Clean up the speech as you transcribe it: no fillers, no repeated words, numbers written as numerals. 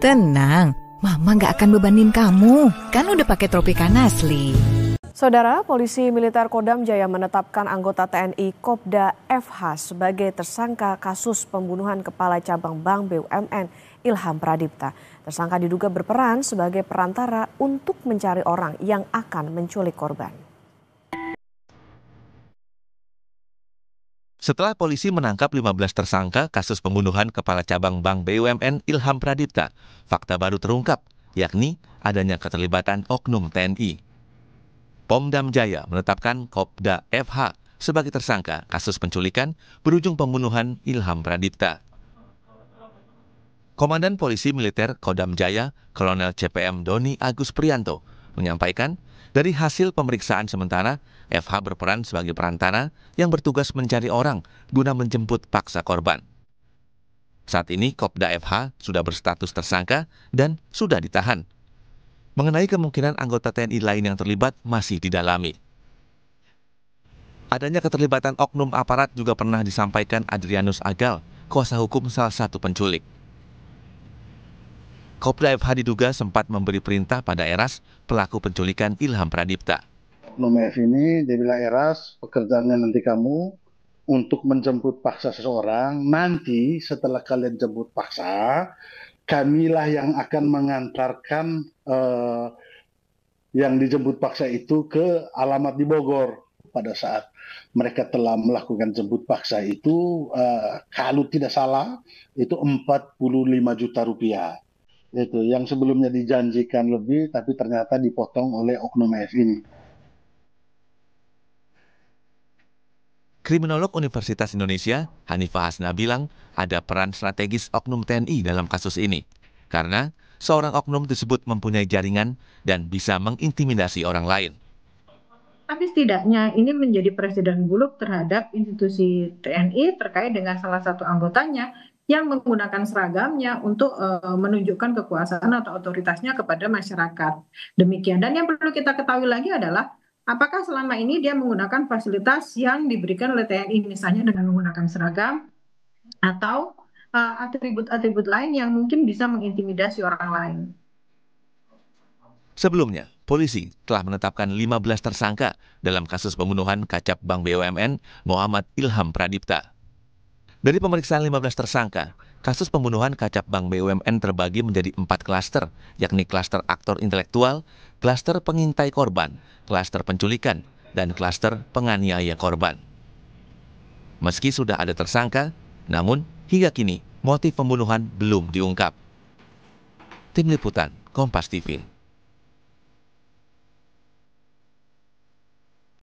Tenang, Mama nggak akan bebanin kamu. Kan udah pakai Tropicana asli. Saudara, Polisi Militer Kodam Jaya menetapkan anggota TNI Kopda FH sebagai tersangka kasus pembunuhan Kepala Cabang Bank BUMN Ilham Pradipta. Tersangka diduga berperan sebagai perantara untuk mencari orang yang akan menculik korban. Setelah polisi menangkap 15 tersangka kasus pembunuhan Kepala Cabang Bank BUMN Ilham Pradipta, fakta baru terungkap, yakni adanya keterlibatan oknum TNI. Pomdam Jaya menetapkan Kopda FH sebagai tersangka kasus penculikan berujung pembunuhan Ilham Pradipta. Komandan Polisi Militer Kodam Jaya, Kolonel CPM Doni Agus Prianto, menyampaikan dari hasil pemeriksaan sementara, FH berperan sebagai perantara yang bertugas mencari orang guna menjemput paksa korban. Saat ini Kopda FH sudah berstatus tersangka dan sudah ditahan. Mengenai kemungkinan anggota TNI lain yang terlibat masih didalami. Adanya keterlibatan oknum aparat juga pernah disampaikan Adrianus Agal, kuasa hukum salah satu penculik. Kopda FH diduga sempat memberi perintah pada Eras, pelaku penculikan Ilham Pradipta. Oknum F ini dia bilang, Eras, pekerjaannya nanti kamu untuk menjemput paksa seseorang. Nanti setelah kalian jemput paksa, kamilah yang akan mengantarkan yang dijemput paksa itu ke alamat di Bogor. Pada saat mereka telah melakukan jemput paksa itu, kalau tidak salah, itu 45 juta rupiah. Itu yang sebelumnya dijanjikan lebih, tapi ternyata dipotong oleh oknum F ini. Kriminolog Universitas Indonesia, Hanifah Hasna bilang ada peran strategis oknum TNI dalam kasus ini. Karena seorang oknum tersebut mempunyai jaringan dan bisa mengintimidasi orang lain. Tapi setidaknya ini menjadi presiden buruk terhadap institusi TNI terkait dengan salah satu anggotanya yang menggunakan seragamnya untuk menunjukkan kekuasaan atau otoritasnya kepada masyarakat. Demikian. Dan yang perlu kita ketahui lagi adalah apakah selama ini dia menggunakan fasilitas yang diberikan oleh TNI, misalnya dengan menggunakan seragam atau atribut-atribut lain yang mungkin bisa mengintimidasi orang lain. Sebelumnya, polisi telah menetapkan 15 tersangka dalam kasus pembunuhan kacap Bank BUMN Muhammad Ilham Pradipta. Dari pemeriksaan 15 tersangka, kasus pembunuhan kacap Bank BUMN terbagi menjadi 4 klaster, yakni klaster aktor intelektual, klaster pengintai korban, klaster penculikan, dan klaster penganiaya korban. Meski sudah ada tersangka, namun hingga kini motif pembunuhan belum diungkap. Tim Liputan, Kompas TV.